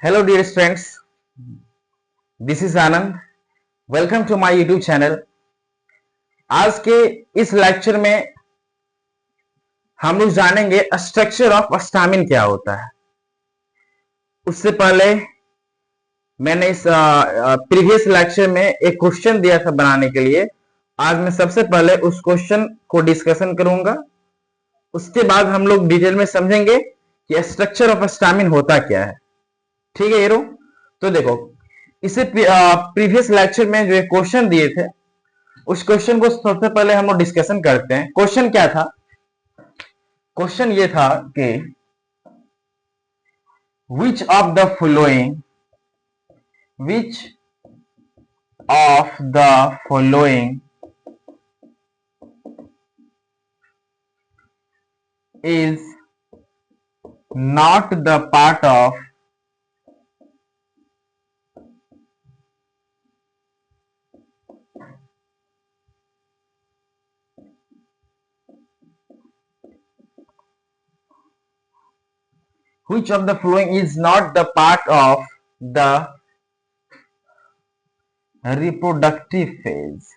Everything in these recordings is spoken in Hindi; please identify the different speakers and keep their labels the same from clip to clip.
Speaker 1: Hello dear friends, this is Anand. Welcome to my YouTube channel. आज के इस लेक्चर में हम लोग जानेंगे स्ट्रक्चर ऑफ स्टामिन क्या होता है। उससे पहले मैंने इस प्रीवियस लेक्चर में एक क्वेश्चन दिया था बनाने के लिए। आज मैं सबसे पहले उस क्वेश्चन को डिस्कशन करूंगा। उसके बाद हम लोग डिटेल में समझेंगे कि स्ट्रक्चर ऑफ स्टामिन होता क्या है। ठीक है हीरो, तो देखो इसे प्रीवियस लेक्चर में जो क्वेश्चन दिए थे उस क्वेश्चन को सबसे पहले हम लोग डिस्कशन करते हैं। क्वेश्चन क्या था? क्वेश्चन ये था कि which of the following which of the following is not the part of which of the following is not the part of the reproductive phase?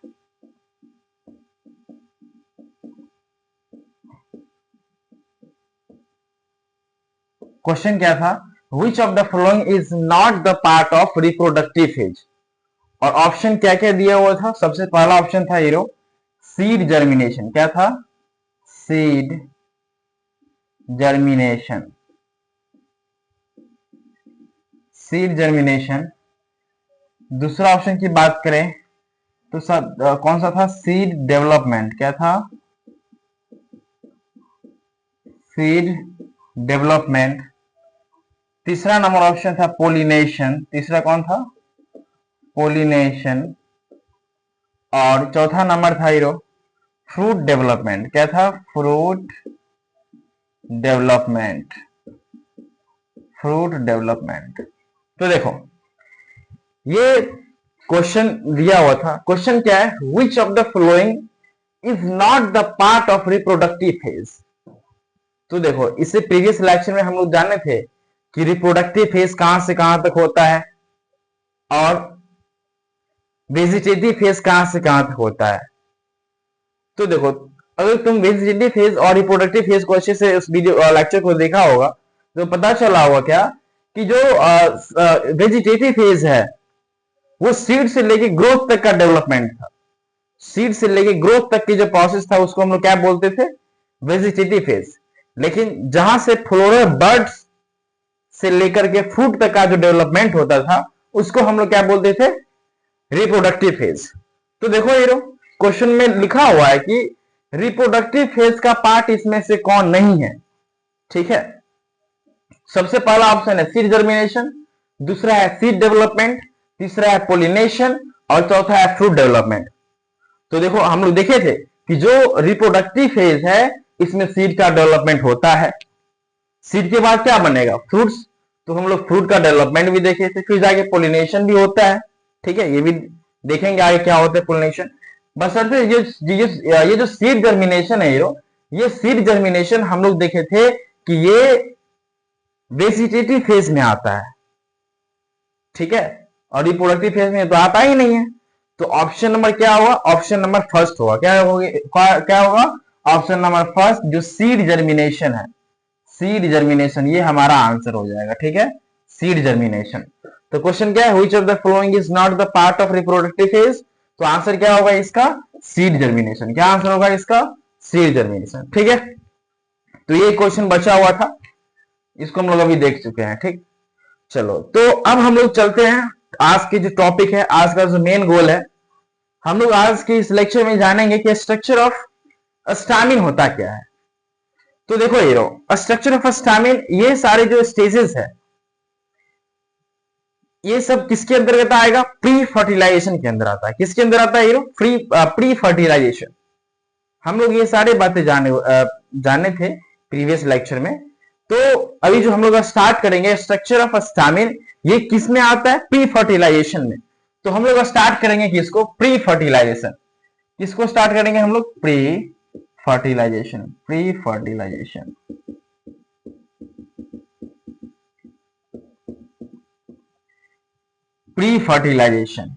Speaker 1: Question क्या था? Which of the following is not the part of reproductive phase? और ऑप्शन क्या क्या दिया हुआ था? सबसे पहला ऑप्शन था हीरो सीड जर्मिनेशन। क्या था? Seed germination. Seed germination. दूसरा ऑप्शन की बात करें तो कौन सा था? Seed development. क्या था? Seed development. तीसरा नंबर ऑप्शन था पोलिनेशन। तीसरा कौन था? पोलिनेशन। और चौथा नंबर था हीरो फ्रूट डेवलपमेंट। क्या था? Fruit development. Fruit development. तो देखो ये क्वेश्चन दिया हुआ था। क्वेश्चन क्या है? Which of the following is not the part of reproductive phase. तो देखो इससे प्रीवियस लेक्चर में हम लोग जाने थे कि रिप्रोडक्टिव फेज कहां से कहां तक होता है और वेजिटेटिव फेज कहां से कहां तक होता है। तो देखो अगर तुम वेजिटेटिव फेज और रिप्रोडक्टिव फेज को अच्छे से उस वीडियो लेक्चर को देखा होगा तो पता चला होगा क्या कि जो वेजिटेटिव फेज है वो सीड से लेके ग्रोथ तक का डेवलपमेंट था। सीड से लेके ग्रोथ तक की जो प्रोसेस था उसको हम लोग क्या बोलते थे? Vegetative phase. लेकिन जहां से फ्लोरल बर्ड्स से लेकर के फ्रूट तक का जो डेवलपमेंट होता था उसको हम लोग क्या बोलते थे? Reproductive phase. तो देखो हीरो क्वेश्चन में लिखा हुआ है कि रिप्रोडक्टिव फेज का पार्ट इसमें से कौन नहीं है। ठीक है, सबसे पहला ऑप्शन है सीड जर्मिनेशन, दूसरा है सीड डेवलपमेंट, तीसरा है पोलिनेशन और चौथा है फ्रूट डेवलपमेंट। तो देखो हम लोग देखे थे कि जो रिप्रोडक्टिव फेज है इसमें सीड का डेवलपमेंट होता है। सीड के बाद क्या बनेगा? फ्रूट्स। तो हम लोग फ्रूट का डेवलपमेंट भी देखे थे। फिर जाके पोलिनेशन भी होता है। ठीक है, ये भी देखेंगे आगे क्या होता है पोलिनेशन। बशर्ते ये जो सीड जर्मिनेशन है ये सीड जर्मिनेशन हम लोग देखे थे कि ये वेजिटेटिव फेज में आता है। ठीक है, और रिप्रोडक्टिव फेज में तो आता ही नहीं है। तो ऑप्शन नंबर क्या होगा? ऑप्शन नंबर फर्स्ट होगा। क्या होगा? ऑप्शन नंबर फर्स्ट जो सीड जर्मिनेशन है। सीड जर्मिनेशन ये हमारा आंसर हो जाएगा। ठीक है, सीड जर्मिनेशन। तो क्वेश्चन क्या है? Which of the following is not the part of reproductive phase. तो आंसर क्या होगा इसका? Seed germination. क्या आंसर होगा इसका? Seed germination. ठीक है, तो ये क्वेश्चन बचा हुआ था, इसको हम लोग अभी देख चुके हैं। ठीक, चलो तो अब हम लोग चलते हैं आज की जो टॉपिक है, आज का जो मेन गोल है। हम लोग आज के इस लेक्चर में जानेंगे कि स्ट्रक्चर ऑफ स्टामिन होता क्या है। तो देखो हीरो स्ट्रक्चर ऑफ स्टामिन ये सारे जो स्टेजेस है ये सब किसके अंतर्गत आएगा? प्री फर्टिलाइजेशन के अंदर आता है। किसके अंदर आता है हीरो? Pre fertilisation. हम लोग ये सारे बातें जाने थे प्रीवियस लेक्चर में। तो अभी जो हम लोग स्टार्ट करेंगे स्ट्रक्चर ऑफ स्टामिन ये किस में आता है? प्री फर्टिलाइजेशन में। तो हम लोग स्टार्ट करेंगे किसको? Pre fertilisation. किसको स्टार्ट करेंगे हम लोग? Pre fertilization. Pre fertilization. Pre fertilization.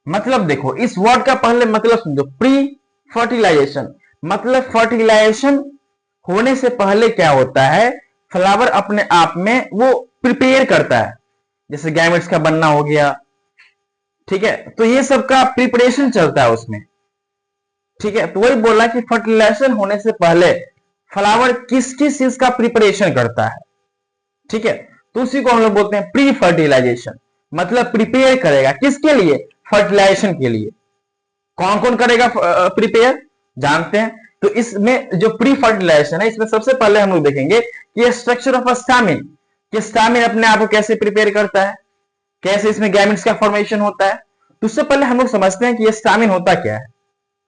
Speaker 1: मतलब देखो इस वर्ड का पहले मतलब समझो, प्री फर्टिलाइजेशन मतलब फर्टिलाइजेशन होने से पहले क्या होता है, फ्लावर अपने आप में वो प्रिपेयर करता है, जैसे गैमेट्स का बनना हो गया, ठीक है, तो ये सब का प्रिपरेशन चलता है उसमें, ठीक है। तो वही बोला कि फर्टिलाइजेशन होने से पहले फ्लावर किस किस चीज का प्रिपरेशन करता है, ठीक है, तो उसी को हम लोग बोलते हैं प्री फर्टिलाइजेशन। मतलब प्रिपेयर करेगा किसके लिए, फर्टिलाइजेशन के लिए। कौन कौन करेगा प्रिपेयर, जानते हैं। तो इसमें जो प्री फर्टिलाइजेशन है, इसमें सबसे पहले हम लोग देखेंगे कि स्ट्रक्चर ऑफ स्टामिन, कि स्टामिन अपने आप को कैसे प्रिपेयर करता है, कैसे इसमें गैमेट्स का फॉर्मेशन होता है। तो उससे पहले हम लोग समझते हैं कि ये स्टामिन होता क्या है,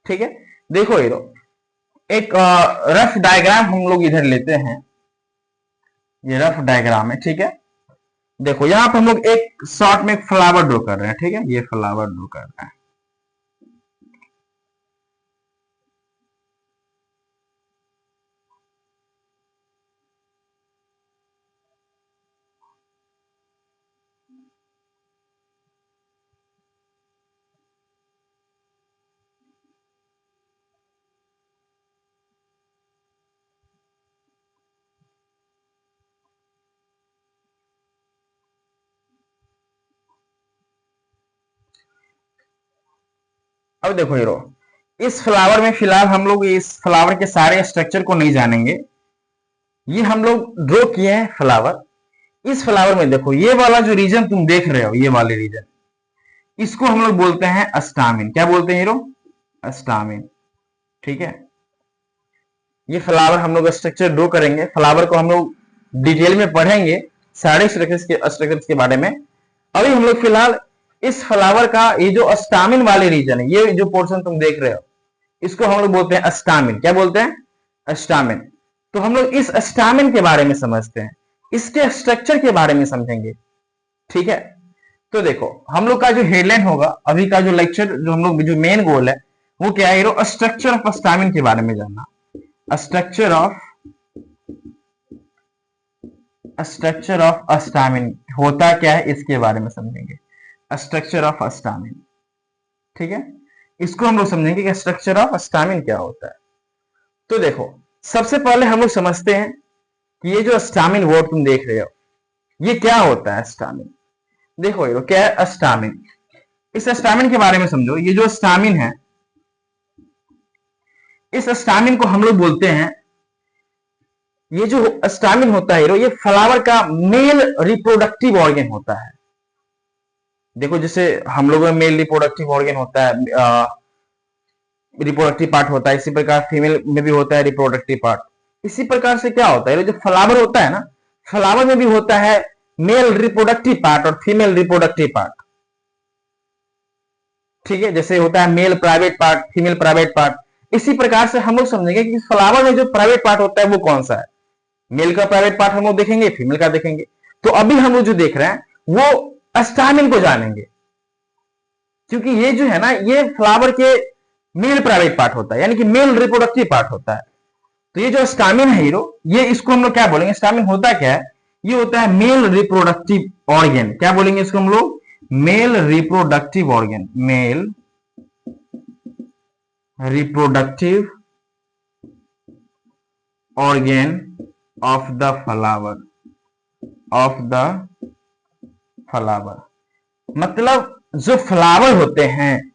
Speaker 1: ठीक है। देखो हीरो, एक रफ डायग्राम हम लोग इधर लेते हैं, ये रफ डायग्राम है, ठीक है। देखो यहां पर हम लोग एक शॉर्ट में एक फ्लावर ड्रॉ कर रहे हैं, ठीक है, ये फ्लावर ड्रॉ कर रहे हैं। अब देखो हीरो, इस फ्लावर में फिलहाल हम लोग इस फ्लावर के सारे स्ट्रक्चर को नहीं जानेंगे, ये हम लोग ड्रॉ किए हैं फ्लावर। इस फ्लावर में देखो ये वाला जो रीजन तुम देख रहे हो, ये वाले रीजन, इसको हम लोग बोलते हैं स्टामिन। क्या बोलते हैं हीरो, स्टामिन, ठीक है। ये फ्लावर हम लोग स्ट्रक्चर ड्रॉ करेंगे, फ्लावर को हम लोग डिटेल में पढ़ेंगे, सारे स्ट्रक्चर्स के बारे में। अभी हम लोग फिलहाल इस फ्लावर का ये जो स्टामिन वाले रीजन है, ये जो पोर्शन तुम देख रहे हो, इसको हम लोग बोलते हैं स्टामिन। क्या बोलते हैं, स्टामिन। तो हम लोग इस स्टामिन के बारे में समझते हैं, इसके स्ट्रक्चर के बारे में समझेंगे, ठीक है। तो देखो हम लोग का जो हेडलाइन होगा अभी का जो लेक्चर, जो हम लोग जो मेन गोल है वो क्या है हीरो, स्ट्रक्चर ऑफ स्टामिन के बारे में जानना। स्ट्रक्चर ऑफ स्टामिन होता क्या है, इसके बारे में समझेंगे। स्ट्रक्चर ऑफ स्टामिन, ठीक है, इसको हम लोग समझेंगे कि स्ट्रक्चर ऑफ स्टामिन क्या होता है। तो देखो सबसे पहले हम लोग समझते हैं कि ये जो स्टामिन वर्ड तुम देख रहे हो, ये क्या होता है स्टामिन। देखो ये क्या है स्टामिन, इस स्टामिन के बारे में समझो। ये जो स्टामिन है, इस स्टामिन को हम लोग बोलते हैं, ये जो स्टामिन होता है ये फ्लावर का मेल रिप्रोडक्टिव ऑर्गन होता है। देखो जैसे हम लोगों में मेल रिप्रोडक्टिव ऑर्गन होता है, रिप्रोडक्टिव पार्ट होता है, इसी प्रकार फीमेल में भी होता है रिप्रोडक्टिव पार्ट। इसी प्रकार से क्या होता है, जो फ्लावर होता है ना, फ्लावर में भी होता है मेल रिप्रोडक्टिव पार्ट और फीमेल रिप्रोडक्टिव पार्ट, ठीक है। जैसे होता है male private part, female private part. इसी प्रकार से हम लोग समझेंगे कि फ्लावर में जो प्राइवेट पार्ट होता है वो कौन सा है, मेल का प्राइवेट पार्ट हम लोग देखेंगे, फीमेल का देखेंगे। तो अभी हम लोग जो देख रहे हैं वो स्टामिन को जानेंगे, क्योंकि ये जो है ना, ये फ्लावर के मेल प्राइवेट पार्ट होता है, यानी कि मेल रिप्रोडक्टिव पार्ट होता है। तो ये जो स्टामिन है हीरो, ये इसको हम लोग क्या बोलेंगे, स्टामिन होता क्या है, ये होता है मेल रिप्रोडक्टिव ऑर्गन। क्या बोलेंगे इसको हम लोग, male reproductive organ, male reproductive organ of the flower, मतलब जो फ्लावर होते हैं,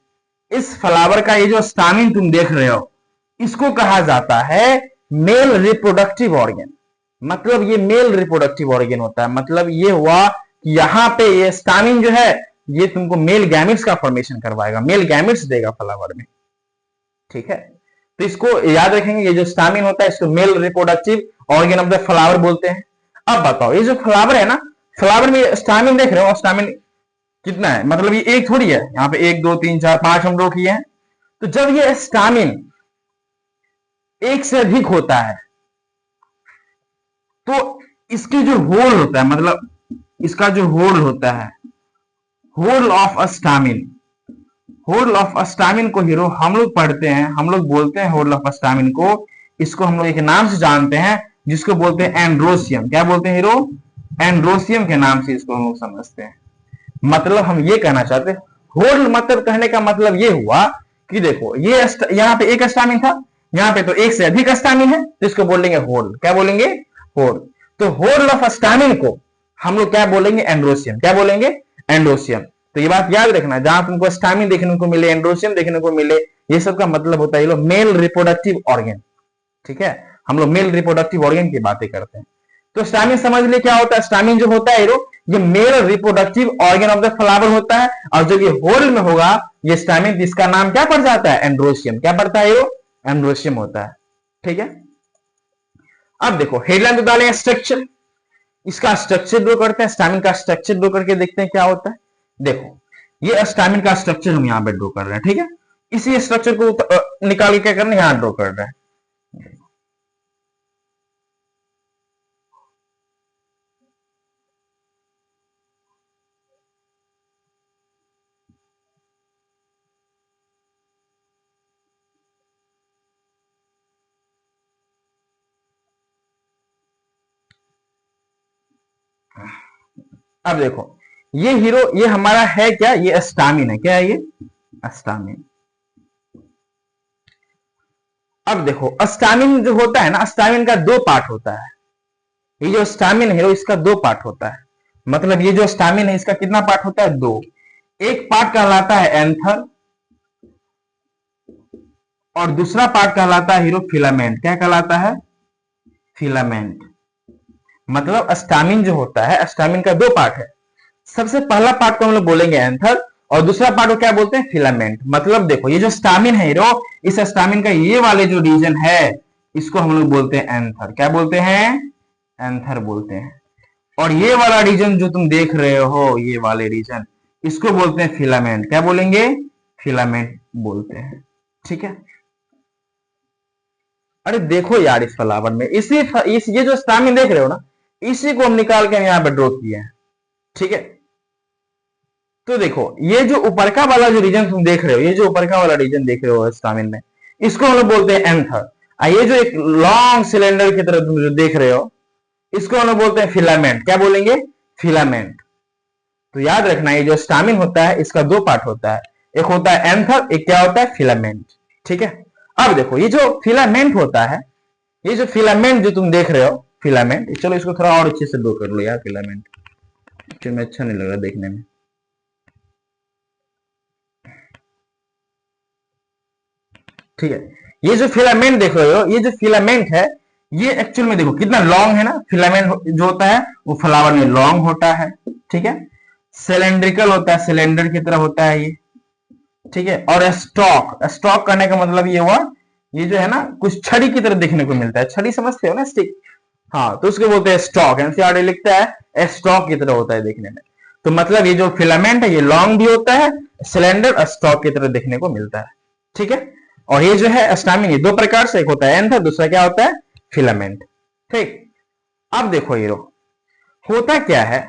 Speaker 1: इस फ्लावर का ये जो स्टामिन तुम देख रहे हो, इसको कहा जाता है मेल रिप्रोडक्टिव ऑर्गन। मतलब ये मेल रिप्रोडक्टिव ऑर्गन होता है। मतलब ये हुआ कि यहां पे ये स्टामिन जो है, ये तुमको मेल गैमेट्स का फॉर्मेशन करवाएगा, मेल गैमेट्स देगा फ्लावर में, ठीक है। तो इसको याद रखेंगे, ये जो स्टामिन होता है इसको male reproductive organ of the flower बोलते हैं। अब बताओ ये जो फ्लावर है ना, फ्लावर में स्टामिन देख रहे हो, स्टामिन कितना है, मतलब ये एक थोड़ी है, यहाँ पे 1 2 3 4 5 हम ड्रॉ किए हैं। तो जब ये स्टामिन एक से अधिक होता है तो इसकी जो होल होता है, मतलब इसका जो होल होता है, whorl of stamen, whorl of stamen को हीरो हम लोग पढ़ते हैं, हम लोग बोलते हैं होल ऑफ स्टामिन को, इसको हम लोग एक नाम से जानते हैं जिसको बोलते हैं एंड्रोसियम। क्या बोलते हैं हीरो, एंड्रोसियम के नाम से इसको हम लोग समझते हैं। मतलब हम ये कहना चाहते हैं, होल्ड मतलब कहने का मतलब ये हुआ कि देखो ये यहाँ पे एक स्टामिन था, यहाँ पे तो एक से अधिक स्टामिन है, तो इसको बोलेंगे होल्ड। क्या बोलेंगे? होल्ड। तो होल्ड ऑफ स्टामिन को हम लोग क्या बोलेंगे? एंड्रोसियम। क्या बोलेंगे? एंड्रोसियम। तो ये बात याद रखना, जहां तुमको स्टामिन देखने को मिले, एंड्रोसियम देखने को मिले, ये सब का मतलब होता है ये लोग मेल रिप्रोडक्टिव ऑर्गन। ठीक है, हम लोग मेल रिप्रोडक्टिव ऑर्गन की बातें करते हैं। तो स्टामिन समझ लिए क्या होता है। स्टामिन जो होता है ये male reproductive organ of the flower होता है, और जब ये होल्ड में होगा ये स्टामिन, इसका नाम क्या पड़ जाता है? एंड्रोसियम। क्या पड़ता है? एंड्रोसियम होता है। ठीक है, अब देखो हेडलाइन तो डालेंगे स्ट्रक्चर, इसका स्ट्रक्चर ड्रॉ करते हैं, स्टामिन का स्ट्रक्चर ड्रॉ करके देखते हैं क्या होता है। देखो ये स्टामिन का स्ट्रक्चर हम यहां पे ड्रॉ कर रहे हैं। ठीक है, इसी स्ट्रक्चर को निकाल के क्या करना है, यहां ड्रॉ कर रहे हैं। अब देखो ये हीरो, ये हमारा है क्या? ये स्टामिन है। क्या है ये? स्टामिन। अब देखो स्टामिन जो होता है ना, स्टामिन का दो पार्ट होता है। ये जो स्टामिन है इसका दो पार्ट होता है। मतलब ये जो स्टामिन है इसका कितना पार्ट होता है? दो। एक पार्ट कहलाता है एंथर, और दूसरा पार्ट कहलाता है हीरो फिलामेंट। क्या कहलाता है? फिलामेंट। मतलब स्टामिन जो होता है, स्टामिन का दो पार्ट है। सबसे पहला पार्ट को हम लोग बोलेंगे एंथर, और दूसरा पार्ट को क्या बोलते हैं? फिलामेंट। मतलब देखो ये जो स्टामिन है हीरो, इस स्टामिन का ये वाले जो रीजन है इसको हम लोग बोलते हैं एंथर। क्या बोलते हैं? एंथर बोलते हैं। और ये वाला रीजन जो तुम देख रहे हो, ये वाले रीजन, इसको बोलते हैं फिलामेंट। क्या बोलेंगे? फिलामेंट बोलते हैं। ठीक है, अरे देखो यार इस फ्लावर में ये जो स्टामिन देख रहे हो ना, इसी को हम निकाल के यहाँ पे ड्रॉ किए हैं। ठीक है, तो देखो ये जो ऊपर का वाला जो रीजन तुम देख रहे हो, ये जो ऊपर का वाला रीजन देख रहे हो स्टामिन में, इसको हम लोग बोलते हैं एंथर। ये जो एक लॉन्ग सिलेंडर की तरह तुम जो देख रहे हो, इसको हम लोग बोलते हैं फिलामेंट। क्या बोलेंगे? फिलामेंट। तो याद रखना ये जो स्टामिन होता है इसका दो पार्ट होता है, एक होता है एंथर, एक क्या होता है? फिलामेंट। ठीक है, अब देखो ये जो फिलामेंट होता है, ये जो फिलामेंट जो तुम देख रहे हो, फिलामेंट, चलो इसको थोड़ा और अच्छे से ड्रॉ कर लो यार। फिलामेंट एक्चुअली में अच्छा नहीं लग रहा देखने में। ठीक है, ये जो फिलामेंट देख रहे हो, ये जो फिलामेंट है, ये एक्चुअल में देखो कितना लॉन्ग है ना। फिलामेंट जो होता है वो फ्लावर में लॉन्ग होता है। ठीक है, सिलेंड्रिकल होता है, सिलेंडर की तरह होता है ये। ठीक है, और स्टॉक, स्टॉक करने का मतलब ये हुआ, ये जो है ना कुछ छड़ी की तरह देखने को मिलता है। छड़ी समझते हो ना, स्टिक। हाँ, तो उसको बोलते हैं स्टॉक। एनसीईआरटी लिखता है स्टॉक की तरह होता है देखने में। तो मतलब ये जो फिलामेंट है ये लॉन्ग भी होता है, सिलेंडर स्टॉक की तरह देखने को मिलता है। ठीक है, और ये जो है स्टामिन, ये दो प्रकार से, एक होता है एंथर, दूसरा क्या होता है? फिलामेंट। ठीक, अब देखो ये होता क्या है,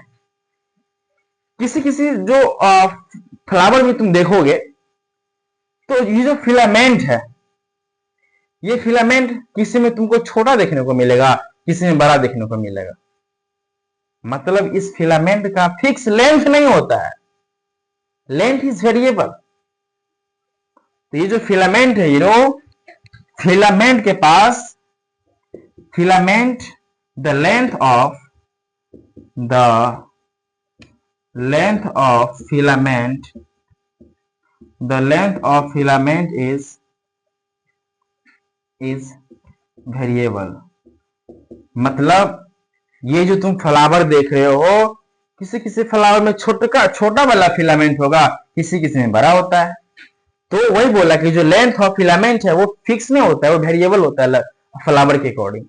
Speaker 1: किसी किसी जो फ्लावर में तुम देखोगे तो ये जो फिलामेंट है, ये फिलामेंट किसी में तुमको छोटा देखने को मिलेगा, किसी में बड़ा देखने को मिलेगा। मतलब इस फिलामेंट का फिक्स लेंथ नहीं होता है, लेंथ इज वेरिएबल। तो ये जो फिलामेंट है फिलामेंट के पास, filament, the the length of filament, the length of filament is variable. मतलब ये जो तुम फ्लावर देख रहे हो, किसी किसी फ्लावर में छोटा वाला फिलामेंट होगा, किसी किसी में बड़ा होता है। तो वही बोला कि जो लेंथ ऑफ फिलामेंट है वो फिक्स नहीं होता है, वो वेरिएबल होता है फ्लावर के अकॉर्डिंग।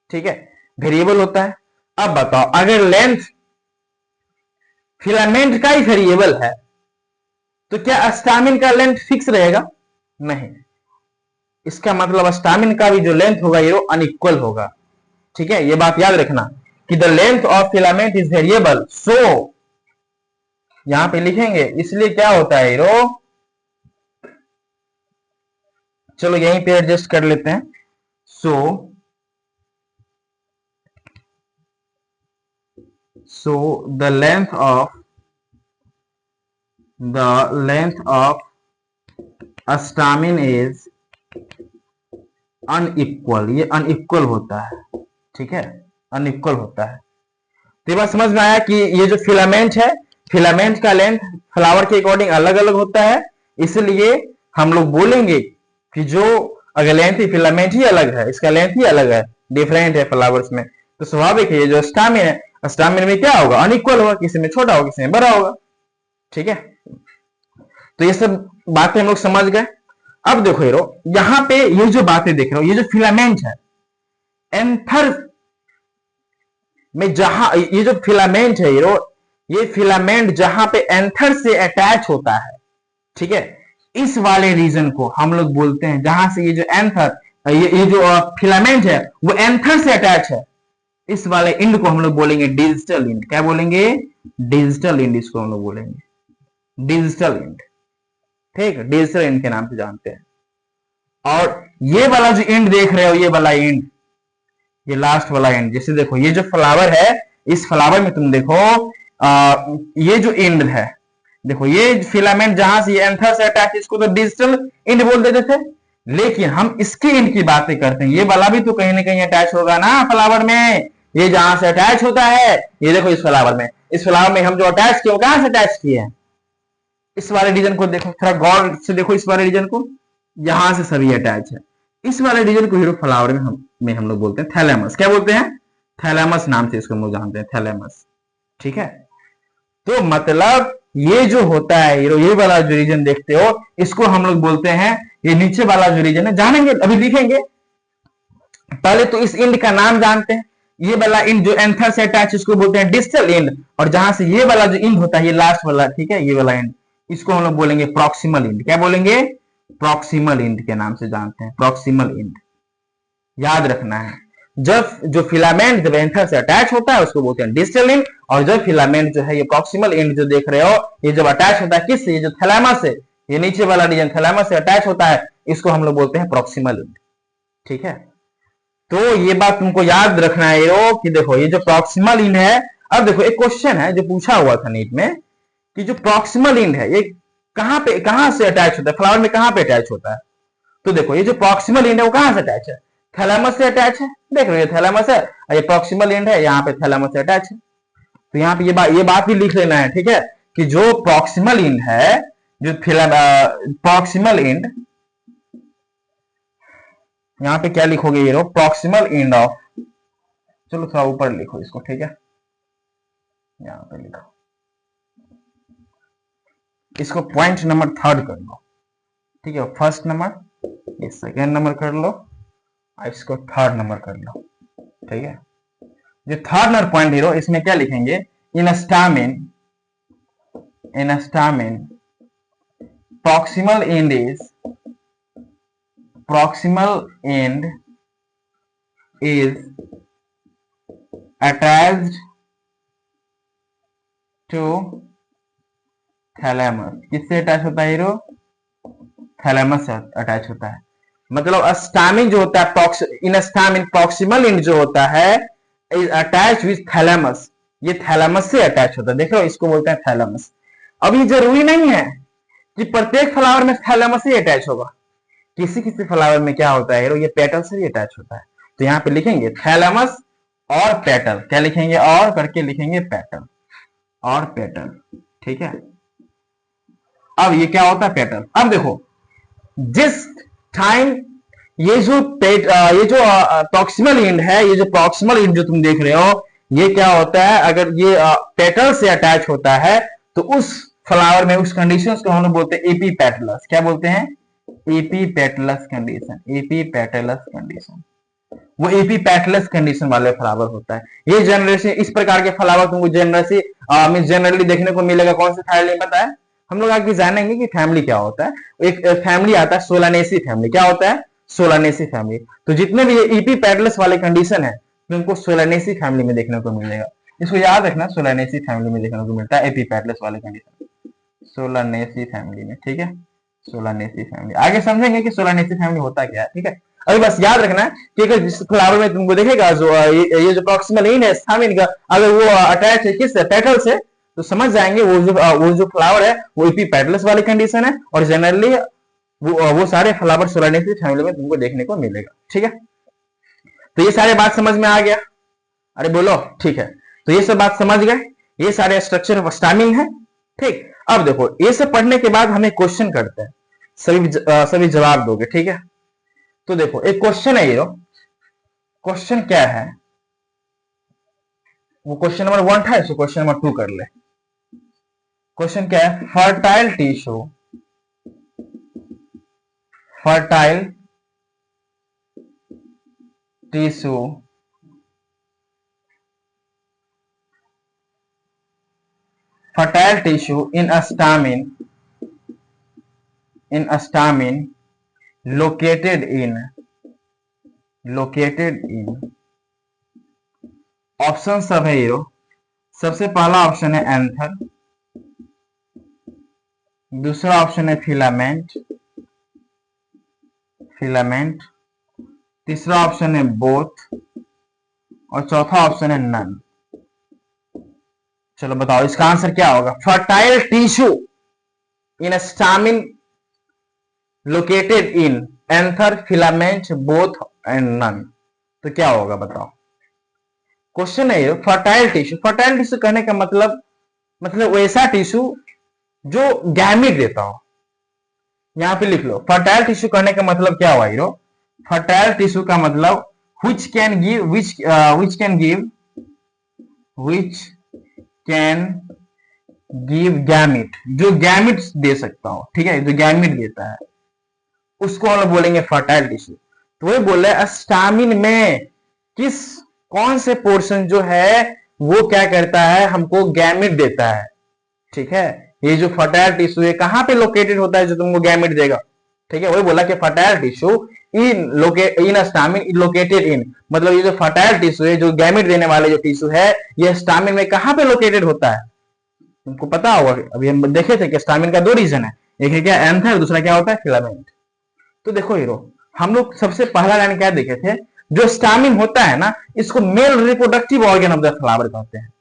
Speaker 1: ठीक है, वेरिएबल होता है। अब बताओ अगर लेंथ फिलामेंट का ही वेरिएबल है तो क्या स्टामिन का लेंथ फिक्स रहेगा? नहीं, इसका मतलब स्टामिन का भी जो लेंथ होगा ये अनइक्वल होगा। ठीक है, ये बात याद रखना कि the length of filament is variable. So यहां पे लिखेंगे, इसलिए क्या होता है चलो यहीं पे एडजस्ट कर लेते हैं। So the length of the length of stamen is unequal, ये अनइक्वल होता है, ठीक है, अनइक्वल होता है। तो ये बात समझ में आया कि ये जो फिलामेंट है, फिलामेंट का लेंथ फ्लावर के अकॉर्डिंग अलग अलग होता है, इसलिए हम लोग बोलेंगे कि जो अगर लेंथ ही फिलामेंट ही अलग है, इसका लेंथ ही अलग है, डिफरेंट है फ्लावर्स में, तो स्वाभाविक है ये जो स्टामिन है, स्टामिन में क्या होगा, अनइक्वल होगा, किसी में छोटा होगा किसी में बड़ा होगा, ठीक है। तो ये सब बातें हम लोग समझ गए। अब देखो हीरो, यहां पे ये जो बातें देख रहे हो, ये जो फिलामेंट है एंथर में, जहां ये जो फिलामेंट है हीरो, ये फिलामेंट जहां पे एंथर से अटैच होता है, ठीक है, इस वाले रीजन को हम लोग बोलते हैं, जहां से ये जो एंथर, ये जो फिलामेंट है वो एंथर से अटैच है, इस वाले इंड को हम लोग बोलेंगे डिजिटल इंड। क्या बोलेंगे, डिजिटल इंड, इसको हम लोग बोलेंगे डिजिटल इंड, ठीक है, डिजिटल इंड के नाम से जानते हैं। और ये वाला जो इंड देख रहे हो, ये वाला इंड, ये लास्ट वाला एंड, जैसे देखो ये जो फ्लावर है, इस फ्लावर में तुम देखो ये जो एंड है, देखो ये फिलामेंट जहां से ये एंथर से अटैच, इसको तो डिजिटल एंड बोल देते थे, लेकिन हम इसके एंड की बातें करते हैं, ये वाला भी तो कहीं ना कहीं अटैच होगा ना फ्लावर में, ये जहां से अटैच होता है, ये देखो इस फ्लावर में, इस फ्लावर में हम जो अटैच किए वो कहां से अटैच किए हैं, इस वाले रीजन को देखो, थोड़ा गौर से देखो इस वाले रीजन को, यहां से सभी अटैच है, इस वाले रीजन को हीरो फ्लावर में हम लोग बोलते हैं थैलेमस। क्या बोलते हैं, थैलेमस नाम से इसको हम लोग जानते हैं, थैलेमस, ठीक है। तो मतलब ये जो होता है हीरो, ये वाला जो रीजन देखते हो, इसको हम लोग बोलते हैं, ये नीचे वाला जो रीजन है, जानेंगे अभी लिखेंगे, पहले तो इस इंड का नाम जानते हैं, ये वाला इंड जो एंथर से अटैच, इसको बोलते हैं डिस्टल इंड, और जहां से ये वाला जो इंड होता है, ये लास्ट वाला, ठीक है, ये वाला इंड, इसको हम लोग बोलेंगे प्रॉक्सिमल इंड। क्या बोलेंगे, प्रॉक्सिमल इंड के नाम से जानते हैं, प्रॉक्सिमल इंड, याद रखना है। जब जो फिलामेंट जब एंथर से अटैच होता है उसको बोलते हैं डिस्टल इंड, और जब फिलामेंट जो है ये प्रॉक्सिमल इंड जो देख रहे हो, ये जब अटैच होता है किससे, ये जो थैलेमस से, ये नीचे वाला रीजन थैलेमस से अटैच होता है, इसको हम लोग बोलते हैं प्रॉक्सिमल इंड, ठीक है। तो ये बात तुमको याद रखना है यो, कि देखो ये जो प्रॉक्सिमल इंड है, अब देखो एक क्वेश्चन है जो पूछा हुआ था नीट में, कि जो प्रॉक्सिमल इंड है ये कहां से अटैच होता है, फ्लावर में कहां पे अटैच होता है, तो देखो ये जो प्रॉक्सिमल इंड है वो कहां से अटैच है, थैलेमस से अटैच है, देख रहे हो थैलेमस है, ये प्रॉक्सिमल इंड है, यहाँ पे थैलेमस से अटैच है। तो यहाँ पे ये बात भी लिख लेना है, ठीक है, कि जो प्रॉक्सिमल इंड है, जो प्रॉक्सिमल इंड, यहाँ पे क्या लिखोगे ये, प्रॉक्सिमल इंड ऑफ, चलो थोड़ा ऊपर लिखो इसको, ठीक है, यहाँ पे लिखो, इसको पॉइंट नंबर 3 कर लो, ठीक है, फर्स्ट नंबर, ये सेकेंड नंबर कर लो, इसको 3rd नंबर कर लो, ठीक है। जो 3rd नंबर पॉइंट हीरो, इसमें क्या लिखेंगे, in stamen proximal end is attached to थैलेमस। किससे अटैच होता है हीरो, थैलेमस से अटैच होता है। मतलब स्टामिन जो होता है, इन स्टामिन प्रॉक्सिमल इंड जो होता है इज अटैच विद थैलेमस, ये थैलेमस से अटैच होता है, देख लो इसको बोलते हैं थैलेमस। अब ये जरूरी नहीं है कि प्रत्येक फ्लावर में थैलेमस ही अटैच होगा, किसी किसी फ्लावर में क्या होता है ये पेटल से भी अटैच होता है। तो यहाँ पे लिखेंगे थैलेमस और पेटल, क्या लिखेंगे, और करके लिखेंगे पेटल और पेटल, ठीक है। अब ये क्या होता है, पेटल। अब देखो जिस टाइम ये जो प्रॉक्सिमल इंड है, ये जो प्रॉक्सिमल इंड जो तुम देख रहे हो, ये क्या होता है, अगर ये पेटल से अटैच होता है तो उस फ्लावर में उस कंडीशन को हम लोग बोलते हैं एपीपेटलस। क्या बोलते हैं, एपीपेटलस कंडीशन, एपीपेटलस कंडीशन, वो एपीपेटलस कंडीशन वाले फ्लावर होता है। ये जनरली इस प्रकार के फ्लावर तुमको जनरली देखने को मिलेगा। कौन से फैमिली पता है, हम लोग आगे जानेंगे कि फैमिली क्या होता है। एक फैमिली आता है सोलानेसी फैमिली। क्या होता है, सोलानेसी फैमिली। तो जितने भी ये एपीपेटलस वाले कंडीशन है तुमको सोलानेसी फैमिली में देखने को मिलेगा। इसको याद रखना, सोलानेसी फैमिली में देखने को मिलता है एपीपेटलस वाले कंडीशन, सोलानेसी फैमिली में, ठीक है, सोलानेसी फैमिली। आगे समझेंगे कि सोलानेसी फैमिली होता क्या है, ठीक है। अभी बस याद रखना कि अगर जिस फ्लावर में तुमको देखेगा जो ये जो प्रॉक्सिमल इंड है स्टामिन का, अगर वो अटैच है किससे, पेटल से, तो समझ जाएंगे वो जो फ्लावर है वो एपिपेटलस वाली कंडीशन है, और जनरली वो सारे फ्लावर सोलानेसी फैमिली में तुमको देखने को मिलेगा। ठीक है, तो ये सारे बात समझ में आ गया? अरे बोलो, ठीक है। तो ये सब बात समझ गए, ये सारे स्ट्रक्चर ऑफ स्टामिन है। ठीक, अब देखो ये सब पढ़ने के बाद हमें क्वेश्चन करते हैं, सभी जवाब दोगे। ठीक है, तो देखो एक क्वेश्चन है ये, क्वेश्चन क्या है, वो क्वेश्चन नंबर 1 था, इसको क्वेश्चन नंबर 2 कर ले। क्वेश्चन क्या है, fertile tissue in a stamen located in option सब है हीरो। सबसे पहला ऑप्शन है एंथर, दूसरा ऑप्शन है फिलामेंट, तीसरा ऑप्शन है बोथ, और चौथा ऑप्शन है नन। चलो बताओ इसका आंसर क्या होगा। Fertile tissue in stamen located in anther, filament, both and none, तो क्या होगा बताओ। क्वेश्चन है ये, फर्टाइल टिश्यू कहने का मतलब वैसा टिश्यू जो गैमिट देता हो। यहां पे लिख लो, फर्टाइल टिश्यू करने का मतलब क्या हुआ हीरो। फर्टाइल टिश्यू का मतलब which can give गैमिट, जो गैमिट दे सकता हो। ठीक है, जो गैमिट देता है उसको हम लोग बोलेंगे फर्टाइल टिश्यू। तो वही बोल रहे हैं स्टामिन में कौन से पोर्शन जो है वो क्या करता है, हमको गैमिट देता है। ठीक है, ये जो फर्टाइल टिश्यू है कहां पे लोकेटेड होता है जो तुमको गैमिट देगा। ठीक है, वही बोला कि fertile tissue in stamen located इन, मतलब ये जो फर्टाइल टिश्यू है, जो गैमिट देने वाले जो टिश्यू है, ये स्टामिन में कहां पे लोकेटेड होता है तुमको पता होगा। अभी हम देखे थे कि स्टामिन का 2 रीजन है, एक है क्या एंथर, दूसरा क्या होता है फिलामेंट। तो देखो हीरो, हम लोग सबसे पहला लाइन क्या देखे थे, जो स्टामिन होता है ना, इसको male reproductive organ of the flower कहते हैं।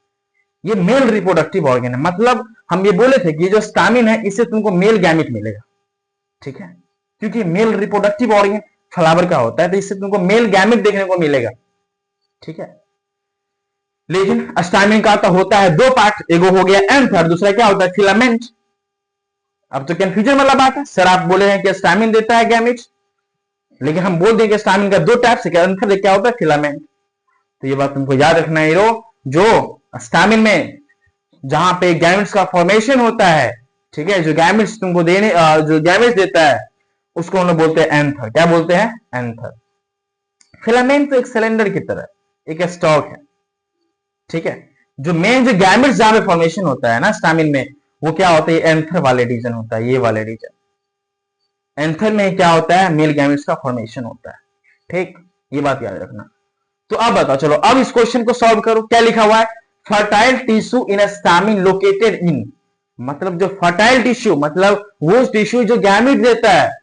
Speaker 1: ये मेल रिप्रोडक्टिव ऑर्गन है, मतलब हम ये बोले थे कि जो स्टामिन है इससे तुमको मेल गैमिट मिलेगा। ठीक है, क्योंकि मेल रिप्रोडक्टिव ऑर्गन फ्लावर का होता है, तो इससे तुमको मेल गैमिट देखने को मिलेगा। ठीक है, लेकिन स्टामिन का तो होता है 2 पार्ट, एक हो गया एंथर, दूसरा क्या होता है फिलामेंट। अब तो कंफ्यूजन वाला बात है, सर आप बोले हैं कि स्टामिन देता है गैमिट, लेकिन हम बोल देंगे स्टामिन का 2 टाइप से, एंथर क्या होता है फिलामेंट। तो ये बात तुमको याद रखना है हीरो, जो स्टामिन में जहां पे गैमेट्स का फॉर्मेशन होता है, ठीक है, जो गैमेट्स तुमको जो गैमेट्स देता है उसको हम लोग बोलते हैं एंथर। क्या बोलते हैं, एंथर। फिलामेंट तो एक सिलेंडर की तरह एक स्टॉक है। ठीक है, जो मेन जो गैमेट्स जहां पे फॉर्मेशन होता है ना स्टामिन में, वो क्या होता है, एंथर वाले रीजन होता है, ये वाले रीजन। एंथर में क्या होता है, मेल गैमेट्स का फॉर्मेशन होता है। ठीक, ये बात याद रखना। तो अब बताओ, चलो अब इस क्वेश्चन को सॉल्व करो। क्या लिखा हुआ है, fertile tissue in stamen located इन, मतलब जो फर्टाइल टिश्यू मतलब वो टिश्यू जो गैमेट देता है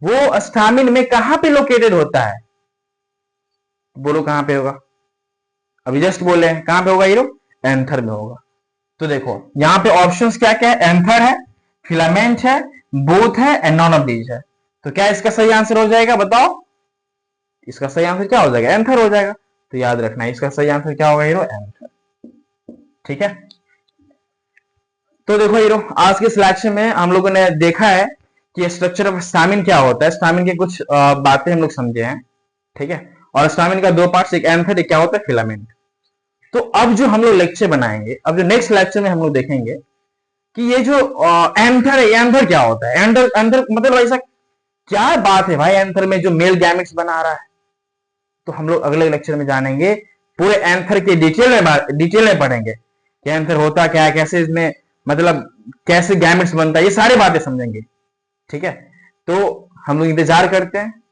Speaker 1: वो स्टामिन में कहां पे लोकेटेड होता है, बोलो कहां पे होगा। अभी जस्ट बोले हैं कहां पे होगा हीरो, एंथर में होगा। तो देखो यहां पे ऑप्शंस क्या क्या है, एंथर है, फिलामेंट है, बोथ है एंड नॉन ऑफ दीज है। तो क्या इसका सही आंसर हो जाएगा बताओ, इसका सही आंसर क्या हो जाएगा, एंथर हो जाएगा। तो याद रखना इसका सही आंसर क्या होगा हीरो, एंथर। ठीक है, तो देखो हीरो आज के सिलेक्शन में हम लोगों ने देखा है कि स्ट्रक्चर ऑफ स्टामिन क्या होता है, स्टामिन की कुछ बातें हम लोग समझे हैं। ठीक है, और स्टामिन का 2 पार्ट्स, एक एंथर, एक क्या होता है फिलामेंट। तो अब जो हम लोग लेक्चर बनाएंगे, अब जो नेक्स्ट लेक्चर में हम लोग देखेंगे कि ये जो एंथर है, एंथर क्या होता है। एंथर मतलब ऐसा क्या बात है भाई, एंथर में जो मेल गैमेट्स बना रहा है। तो हम लोग अगले लेक्चर में जानेंगे, पूरे एंथर के डिटेल में पढ़ेंगे कि एंथर होता क्या है, कैसे इसमें मतलब कैसे गैमेट्स बनता है, ये सारी बातें समझेंगे। ठीक है, तो हम लोग इंतजार करते हैं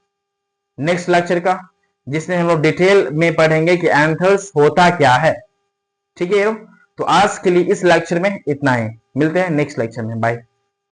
Speaker 1: नेक्स्ट लेक्चर का, जिसमें हम लोग डिटेल में पढ़ेंगे कि एंथर्स होता क्या है। ठीक है, तो आज के लिए इस लेक्चर में इतना ही, मिलते हैं नेक्स्ट लेक्चर में, बाय।